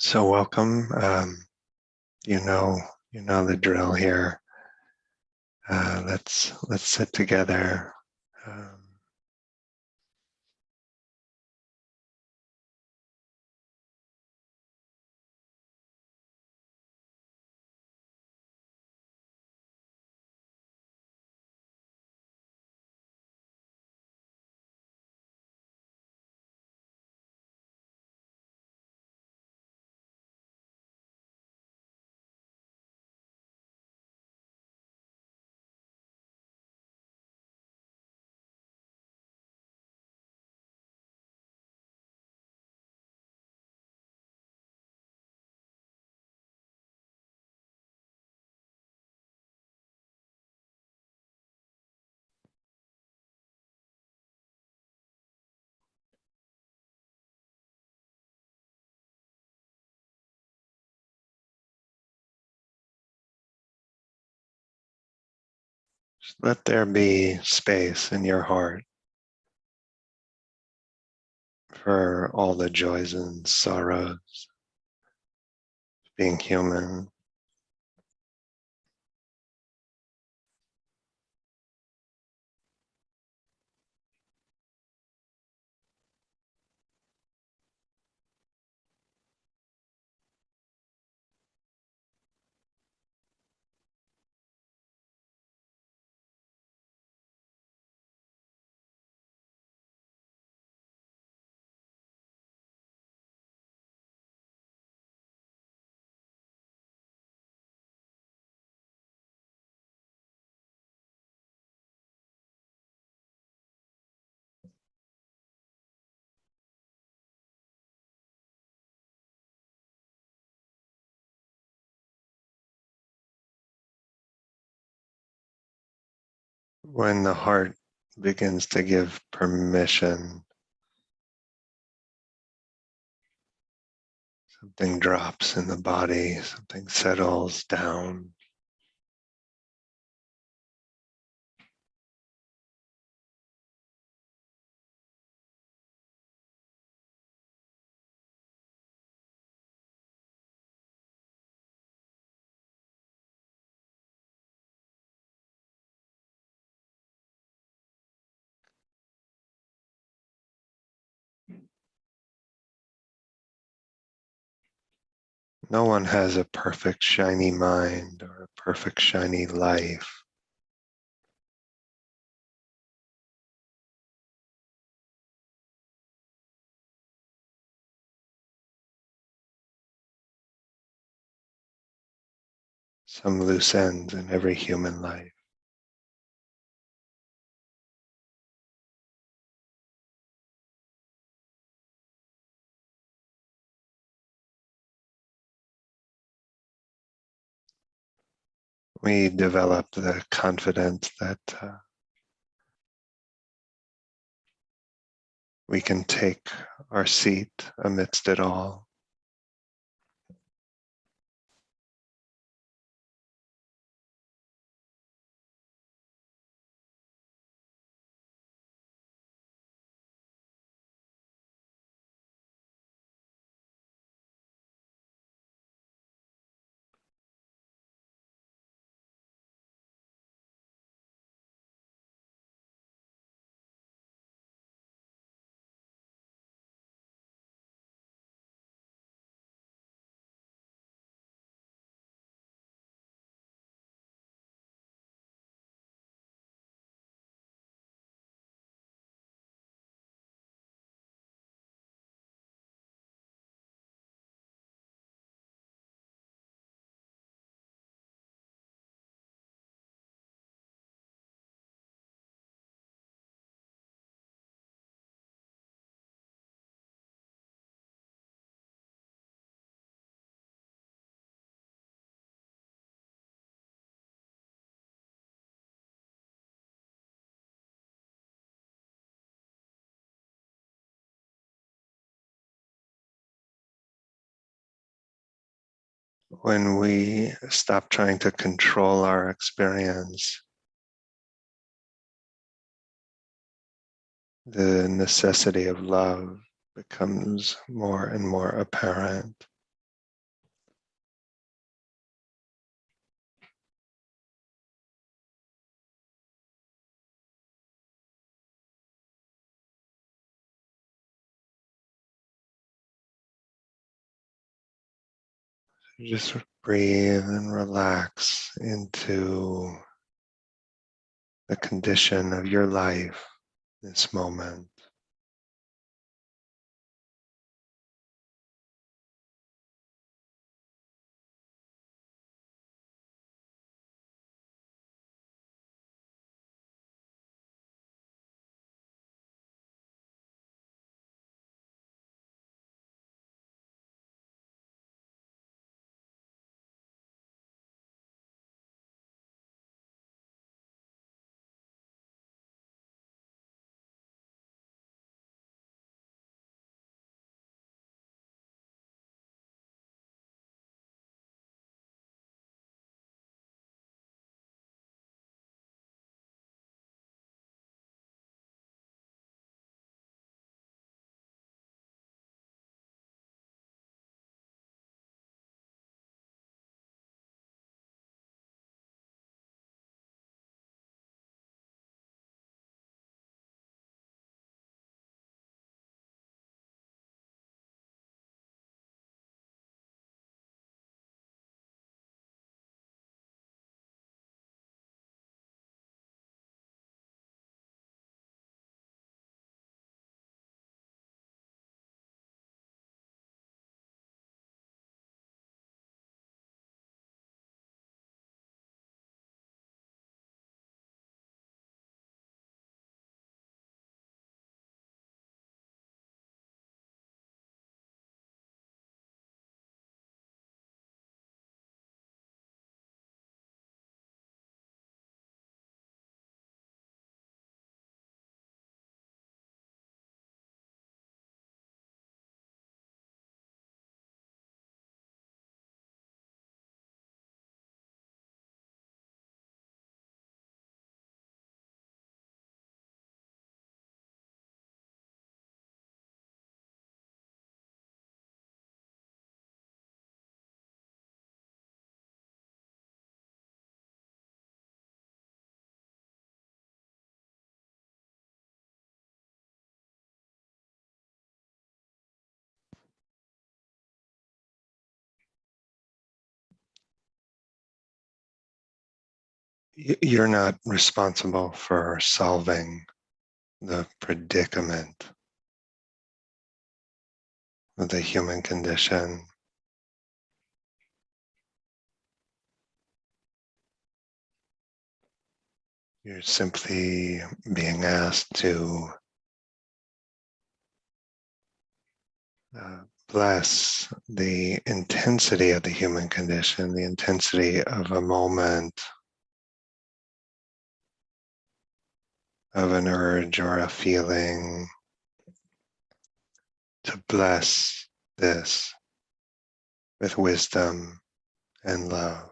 So welcome. You know, you know the drill here. Let's sit together. Um, Let there be space in your heart for all the joys and sorrows, being human. When the heart begins to give permission, something drops in the body, something settles down. No one has a perfect shiny mind or a perfect shiny life. Some loose ends in every human life. We develop the confidence that we can take our seat amidst it all. When we stop trying to control our experience, the necessity of love becomes more and more apparent. Just breathe and relax into the condition of your life, this moment. You're not responsible for solving the predicament of the human condition. You're simply being asked to bless the intensity of the human condition, the intensity of a moment, of an urge or a feeling, to bless this with wisdom and love.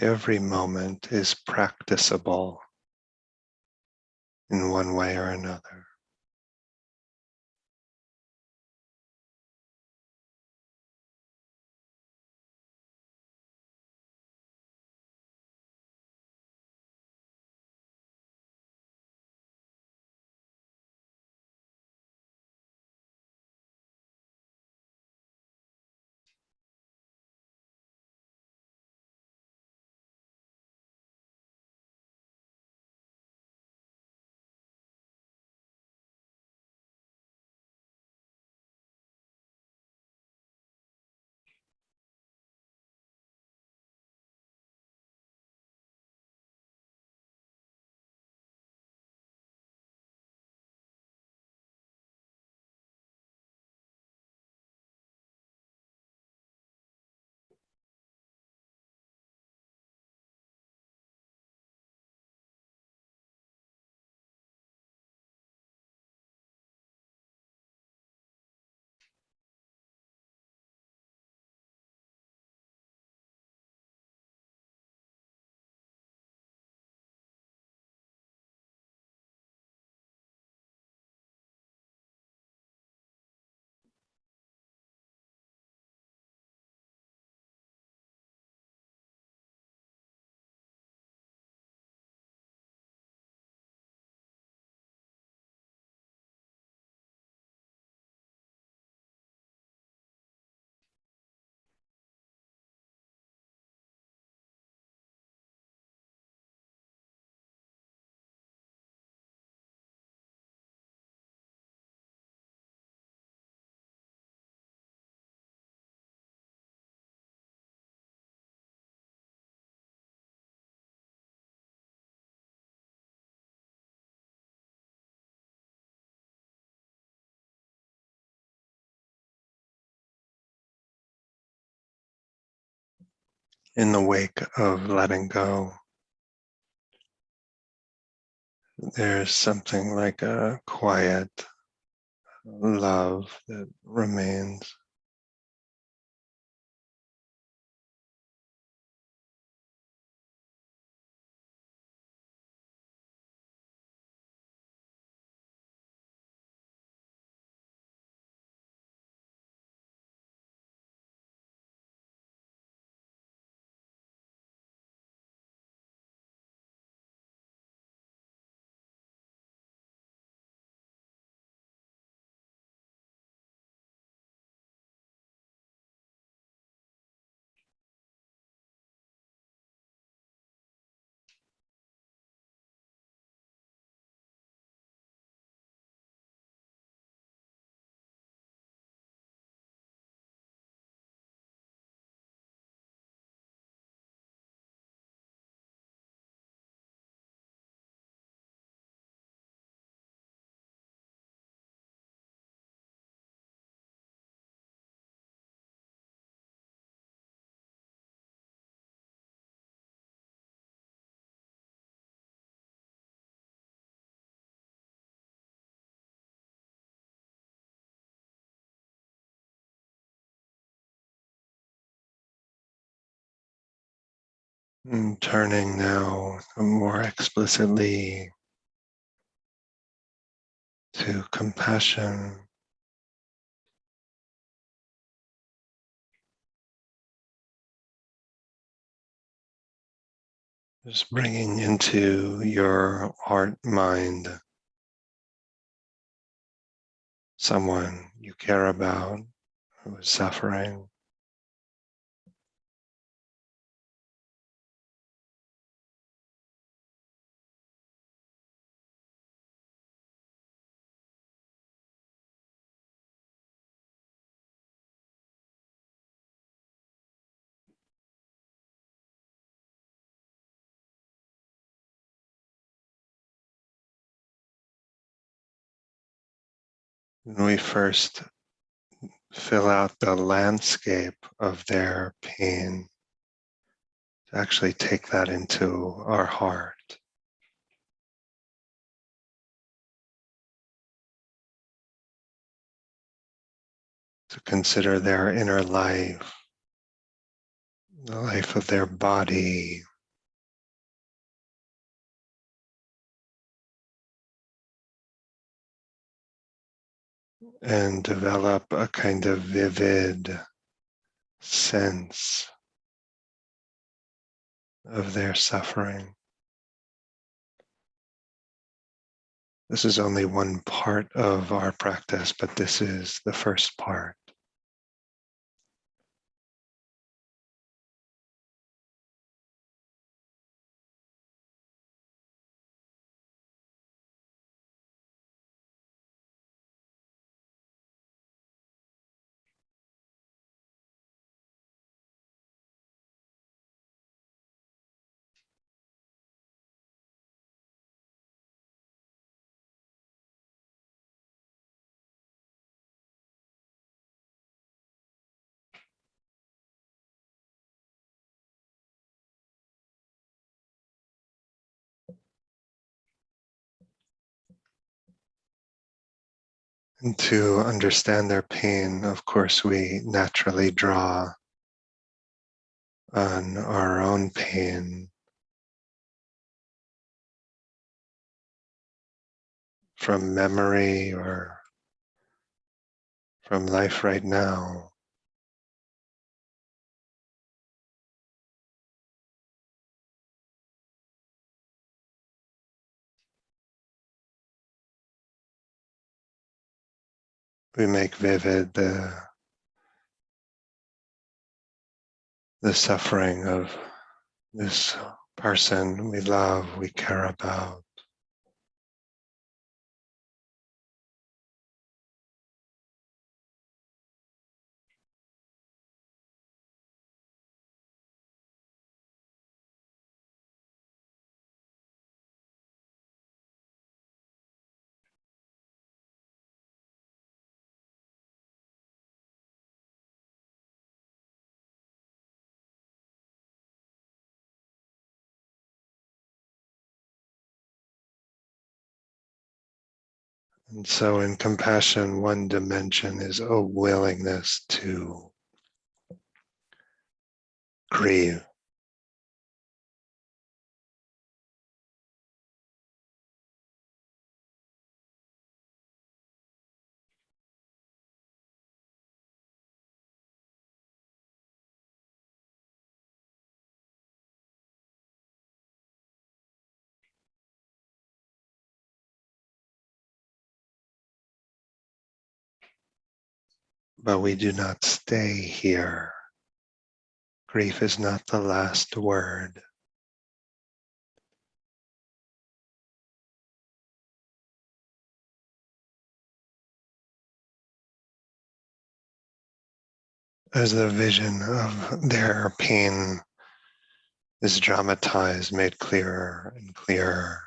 Every moment is practicable in one way or another. in the wake of letting go, there's something like a quiet love that remains. And turning now more explicitly to compassion, just bringing into your heart mind someone you care about who is suffering. When we first fill out the landscape of their pain, to actually take that into our heart, to consider their inner life, the life of their body, and develop a kind of vivid sense of their suffering. This is only one part of our practice, but this is the first part. And to understand their pain, of course, we naturally draw on our own pain from memory or from life right now. We make vivid the suffering of this person we love, we care about. And so in compassion, one dimension is a willingness to grieve. But we do not stay here. Grief is not the last word. As the vision of their pain is dramatized, made clearer and clearer,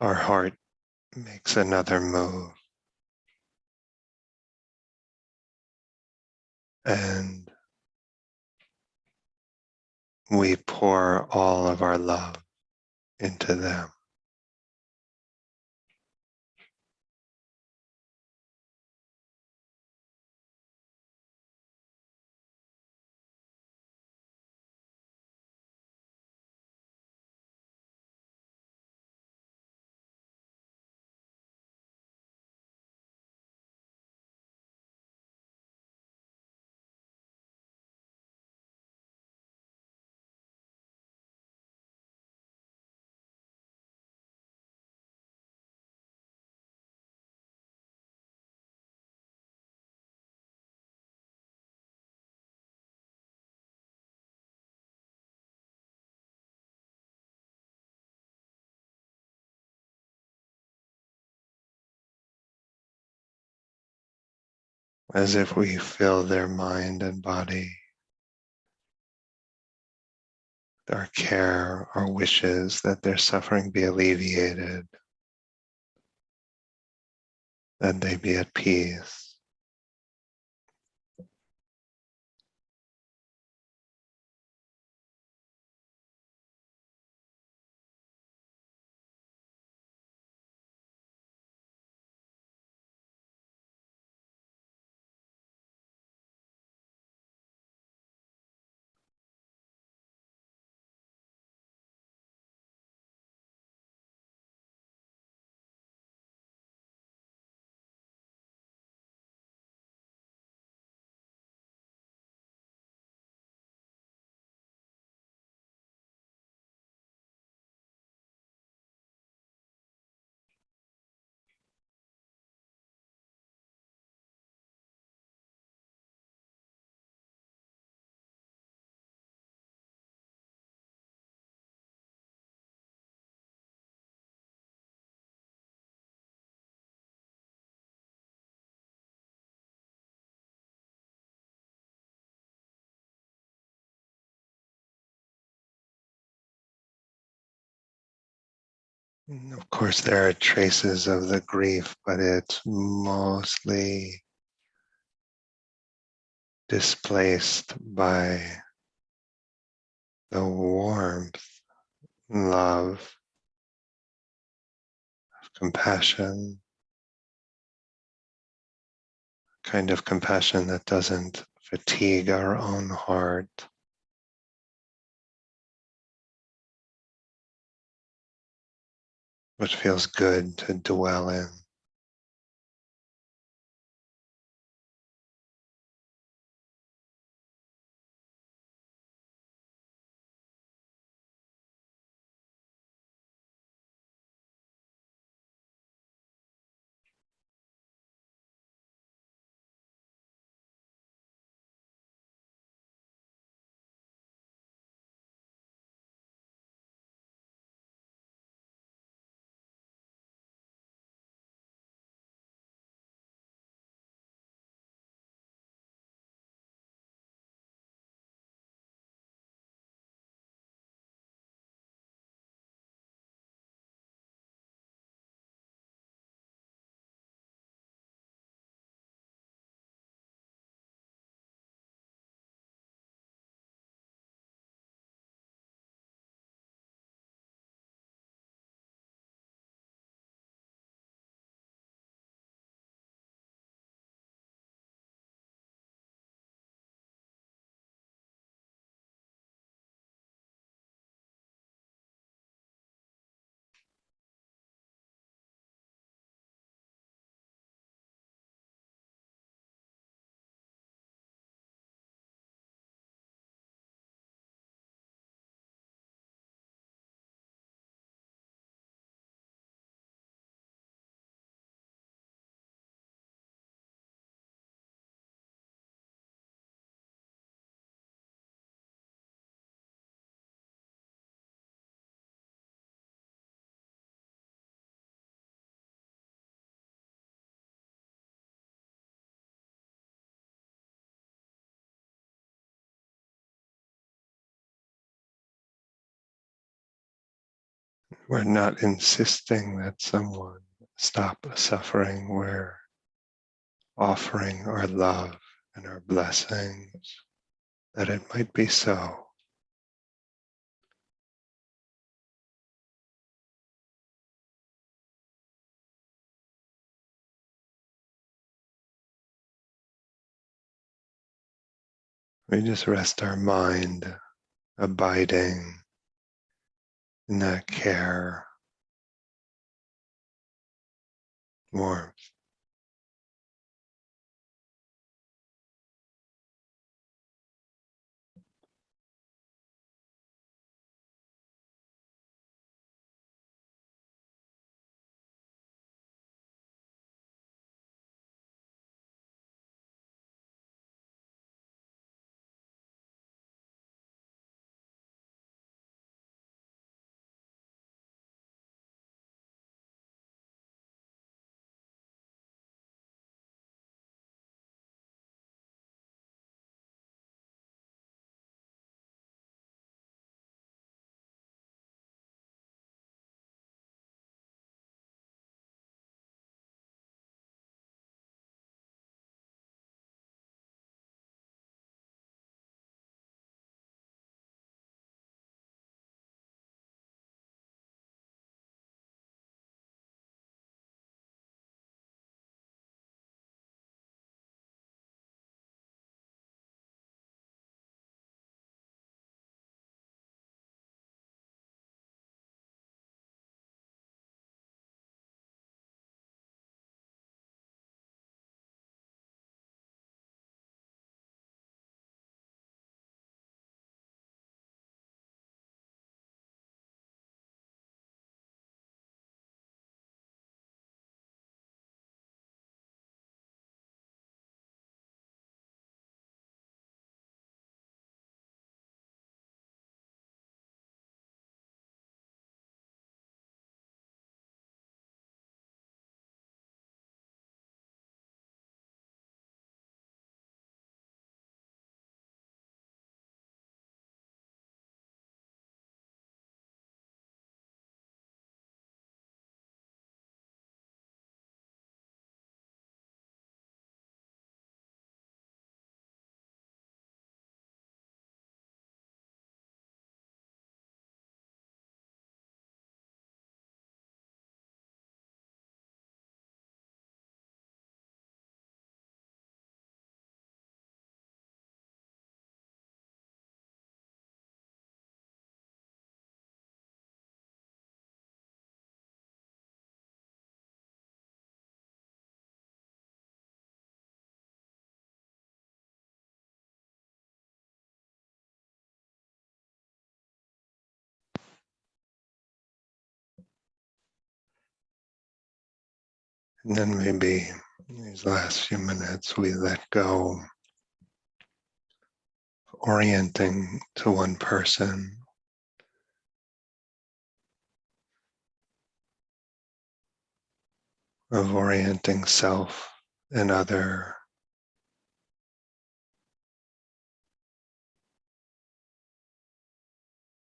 our heart makes another move, and we pour all of our love into them. As if we fill their mind and body, our care, our wishes that their suffering be alleviated, that they be at peace. And of course, there are traces of the grief, but it's mostly displaced by the warmth, love, compassion, kind of compassion that doesn't fatigue our own heart, but feels good to dwell in. We're not insisting that someone stop suffering. We're offering our love and our blessings that it might be so. We just rest our mind, abiding in that care, warmth. And then maybe in these last few minutes, we let go, orienting to one person, of orienting self and other.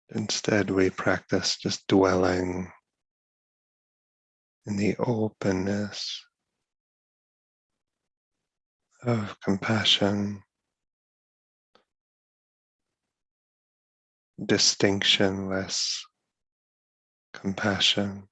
Instead, we practice just dwelling in the openness of compassion, distinctionless compassion.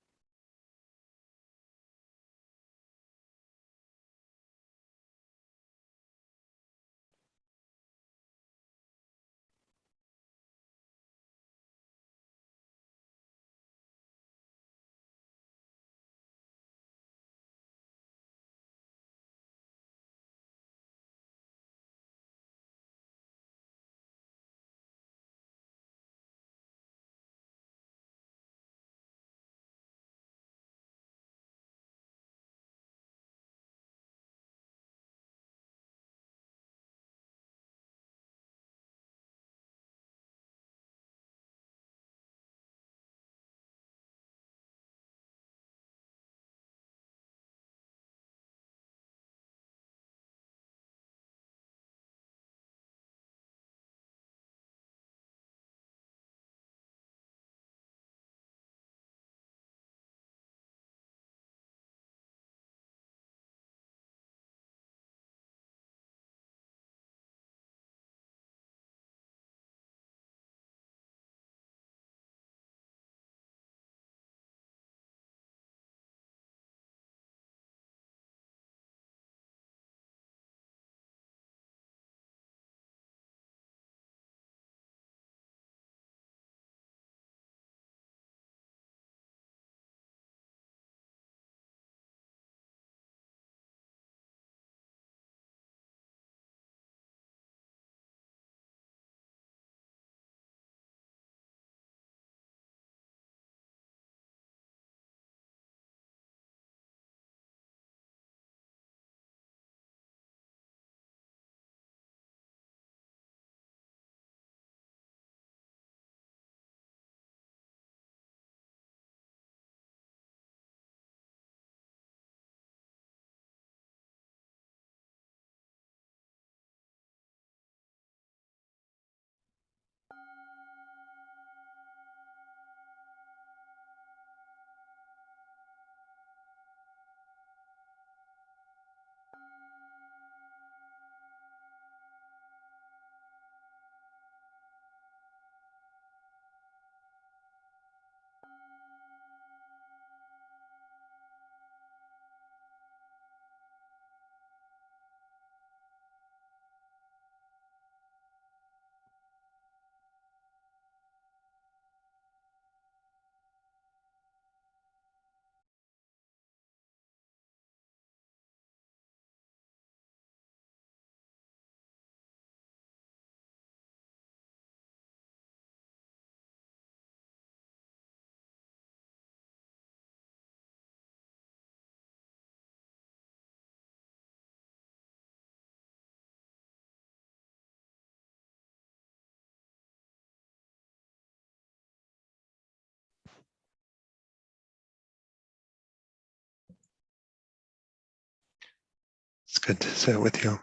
It's good to sit with you.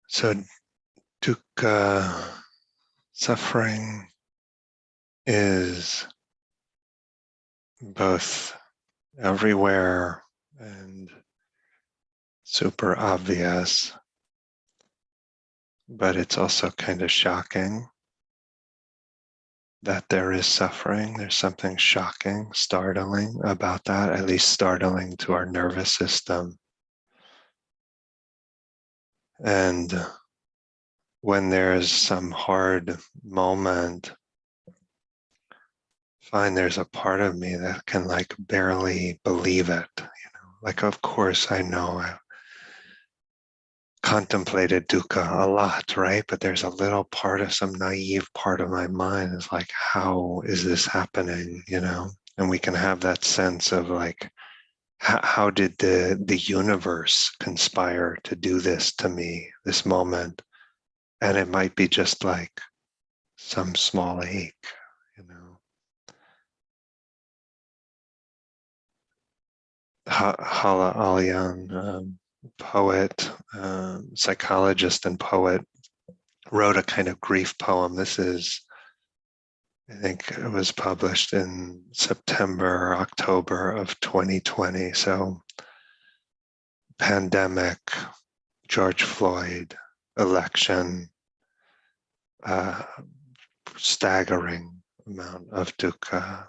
So dukkha, suffering, is both everywhere and super obvious, but it's also kind of shocking that there is suffering. There's something shocking, startling about that, at least startling to our nervous system. And when there's some hard moment, find there's a part of me that can like barely believe it. Like, of course, I know I've contemplated dukkha a lot, right? But there's a little part of some naive part of my mind is like, how is this happening? And we can have that sense of like, how did the universe conspire to do this to me, this moment? And it might be just like some small ache, you know. Hala Alian, poet, psychologist and poet, wrote a kind of grief poem. This is, I think it was published in September or October of 2020. So pandemic, George Floyd, election, staggering amount of dukkha.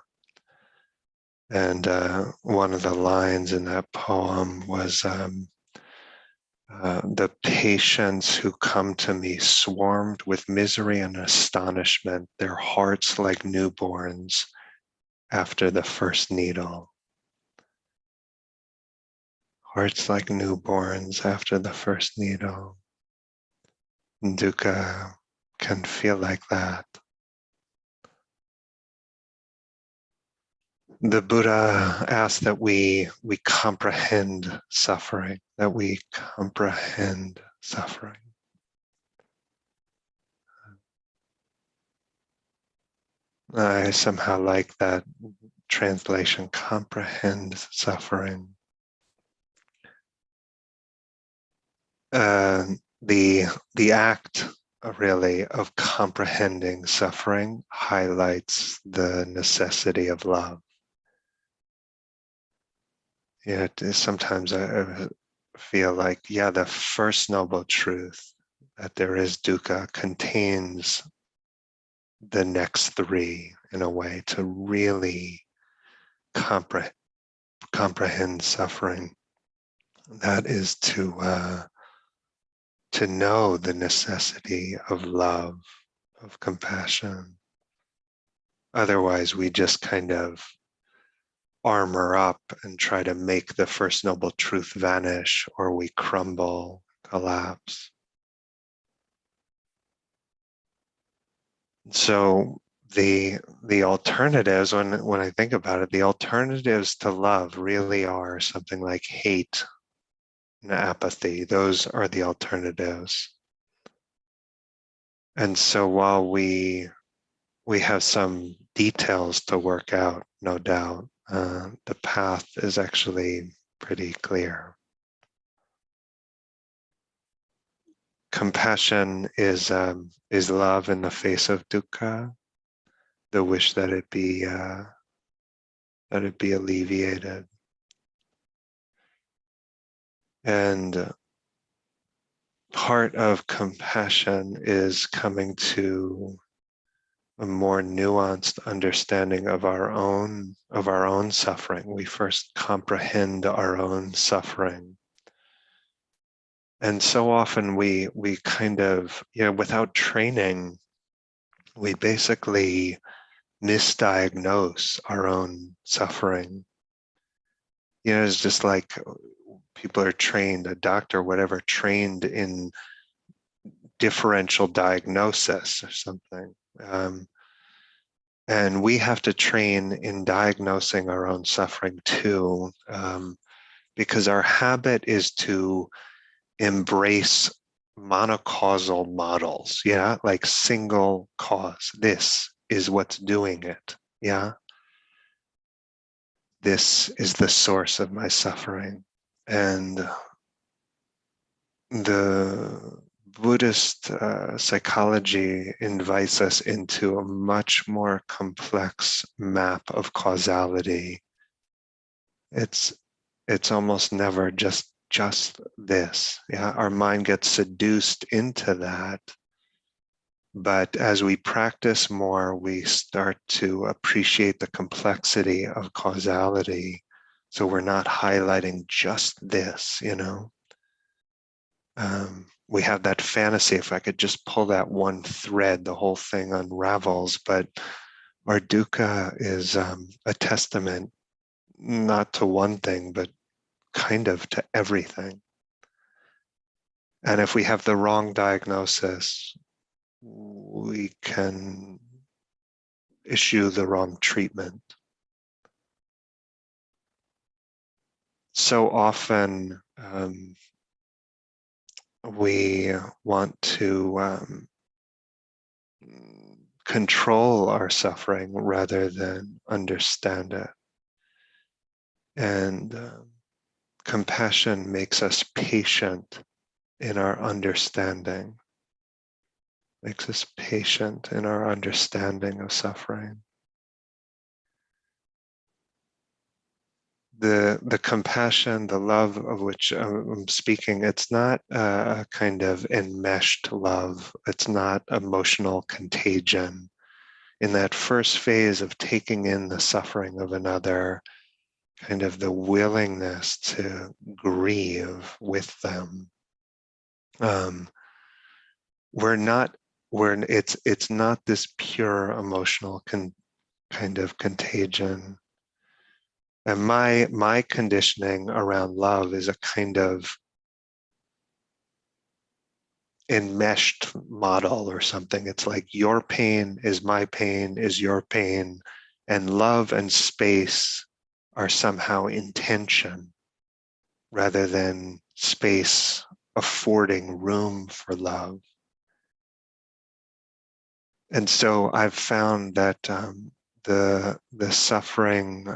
And one of the lines in that poem was, the patients who come to me swarmed with misery and astonishment, their hearts like newborns after the first needle. Hearts like newborns after the first needle. Dukkha can feel like that. The Buddha asked that we comprehend suffering, that we comprehend suffering. I somehow like that translation, comprehend suffering. The act really of comprehending suffering highlights the necessity of love. Yeah, sometimes I feel like, yeah, the first noble truth that there is dukkha contains the next three in a way to really comprehend suffering. That is to know the necessity of love, of compassion. Otherwise, we just kind of armor up and try to make the first noble truth vanish, or we crumble, collapse. So the alternatives, when I think about it, the alternatives to love really are something like hate and apathy. Those are the alternatives. And so while we have some details to work out, no doubt, the path is actually pretty clear. Compassion is love in the face of dukkha, the wish that it be alleviated. And part of compassion is coming to a more nuanced understanding of our own suffering. We first comprehend our own suffering. And so often we kind of, without training, we basically misdiagnose our own suffering. It's just like people are trained, a doctor, whatever, trained in differential diagnosis or something. And we have to train in diagnosing our own suffering too, because our habit is to embrace monocausal models, like single cause. This is what's doing it. Yeah, this is the source of my suffering. And the Buddhist psychology invites us into a much more complex map of causality. It's almost never just this. Yeah, our mind gets seduced into that. But as we practice more, we start to appreciate the complexity of causality. So we're not highlighting just this, you know. We have that fantasy, if I could just pull that one thread, the whole thing unravels. But our dukkha is a testament, not to one thing, but kind of to everything. And if we have the wrong diagnosis, we can issue the wrong treatment. So often we want to control our suffering rather than understand it. And compassion makes us patient in our understanding, makes us patient in our understanding of suffering. The compassion, the love of which I'm speaking, it's not a kind of enmeshed love. It's not emotional contagion. In that first phase of taking in the suffering of another, kind of the willingness to grieve with them. We're not, it's not this pure emotional kind of contagion. And my conditioning around love is a kind of enmeshed model or something. It's like your pain is my pain is your pain, and love and space are somehow in tension rather than space affording room for love. And so I've found that the suffering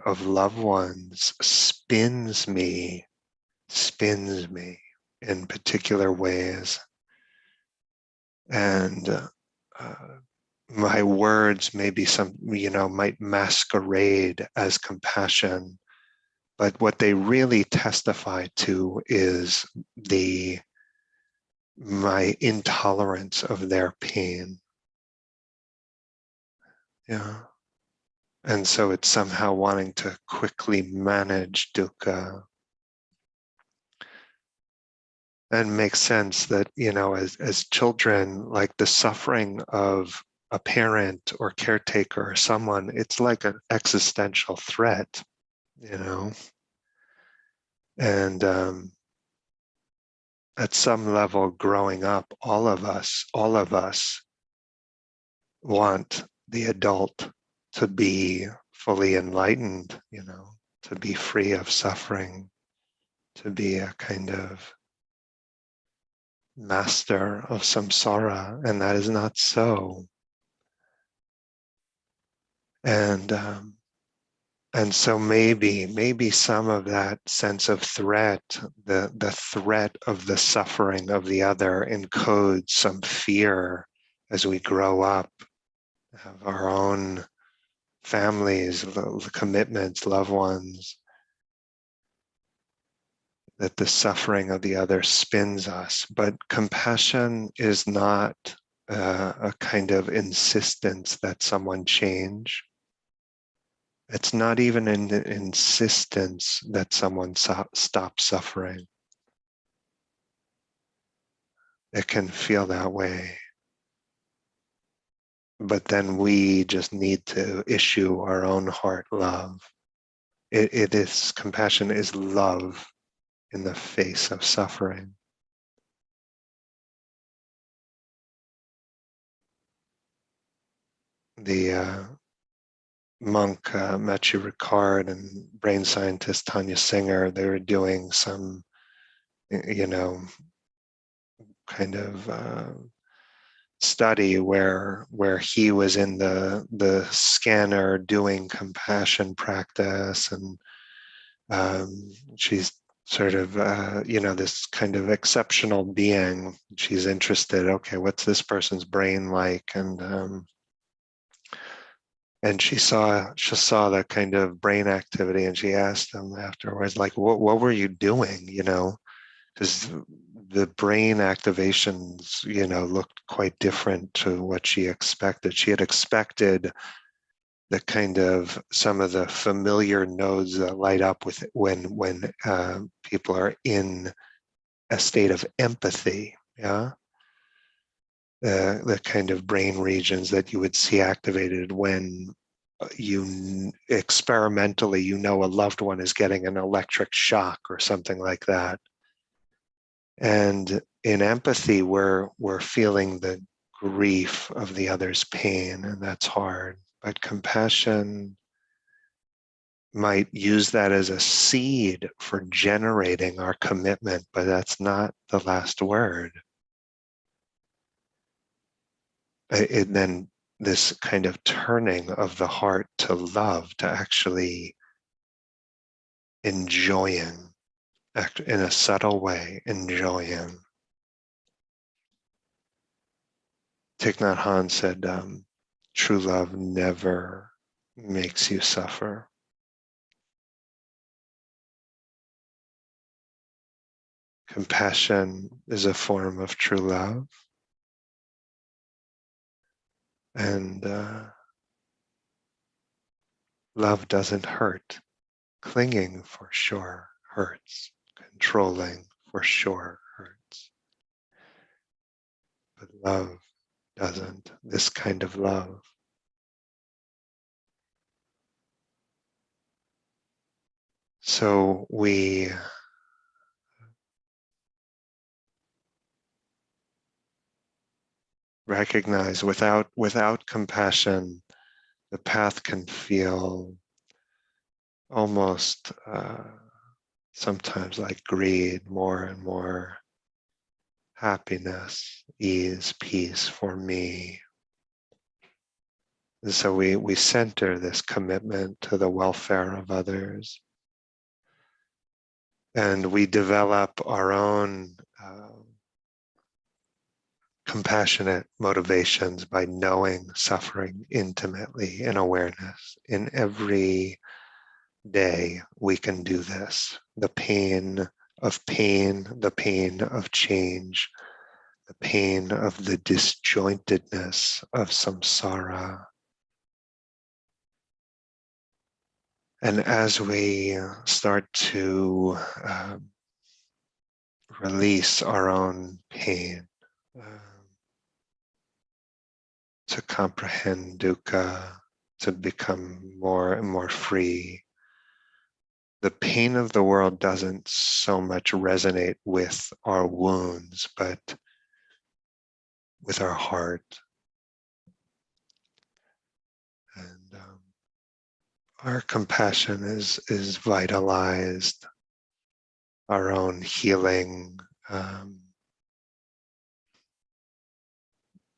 of loved ones spins me in particular ways, and my words maybe might masquerade as compassion, but what they really testify to is my intolerance of their pain. Yeah. And so it's somehow wanting to quickly manage dukkha. And makes sense that, as children, like the suffering of a parent or caretaker or someone, it's like an existential threat, and at some level growing up, all of us want the adult to be fully enlightened, to be free of suffering, to be a kind of master of samsara, and that is not so. And so maybe some of that sense of threat, the threat of the suffering of the other, encodes some fear as we grow up, have our own families, commitments, loved ones, that the suffering of the other spins us. But compassion is not a kind of insistence that someone change. It's not even an insistence that someone stop suffering. It can feel that way. But then we just need to issue our own heart love. It is, compassion is love in the face of suffering. The monk Matthew Ricard and brain scientist Tanya Singer, they were doing some, kind of study where he was in the scanner doing compassion practice, and she's sort of this kind of exceptional being. She's interested. Okay, what's this person's brain like? And she saw that kind of brain activity, and she asked them afterwards, like, what were you doing? Because the brain activations, looked quite different to what she expected. She had expected the kind of some of the familiar nodes that light up with when people are in a state of empathy. Yeah. The kind of brain regions that you would see activated when you experimentally, a loved one is getting an electric shock or something like that. And in empathy, we're feeling the grief of the other's pain, and that's hard. But compassion might use that as a seed for generating our commitment, but that's not the last word. And then this kind of turning of the heart to love, to actually enjoying, in a subtle way, enjoying. Thich Nhat Hanh said, true love never makes you suffer. Compassion is a form of true love. And love doesn't hurt. Clinging for sure hurts. Controlling for sure hurts. But love doesn't. This kind of love. So we recognize without compassion, the path can feel almost sometimes like greed, more and more happiness, ease, peace for me. And so we center this commitment to the welfare of others. And we develop our own compassionate motivations by knowing suffering intimately in awareness. In every day, we can do this. The pain, the pain of change, the pain of the disjointedness of samsara. And as we start to release our own pain, to comprehend dukkha, to become more and more free, the pain of the world doesn't so much resonate with our wounds, but with our heart. And our compassion is vitalized, our own healing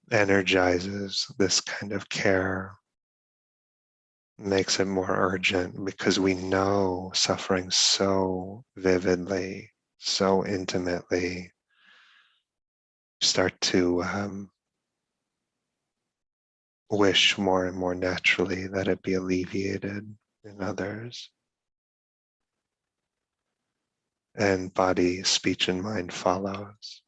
energizes this kind of care, makes it more urgent because we know suffering so vividly, so intimately. Start to wish more and more naturally that it be alleviated in others. And body, speech, and mind follows.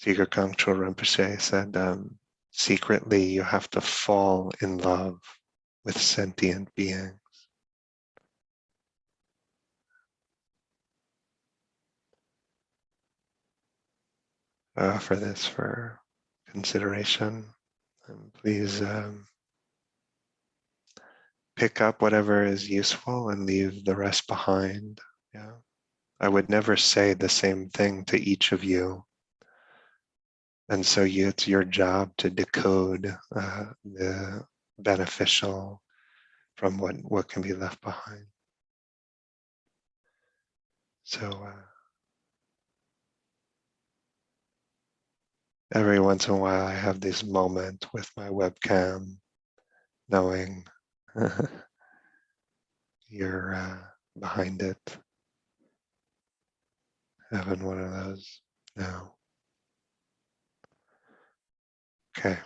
Sigur Kangchul Rinpoche said, secretly you have to fall in love with sentient beings. I offer this for consideration. And please pick up whatever is useful and leave the rest behind. Yeah. I would never say the same thing to each of you. And so it's your job to decode the beneficial from what can be left behind. So every once in a while I have this moment with my webcam, knowing you're behind it, having one of those now. Okay.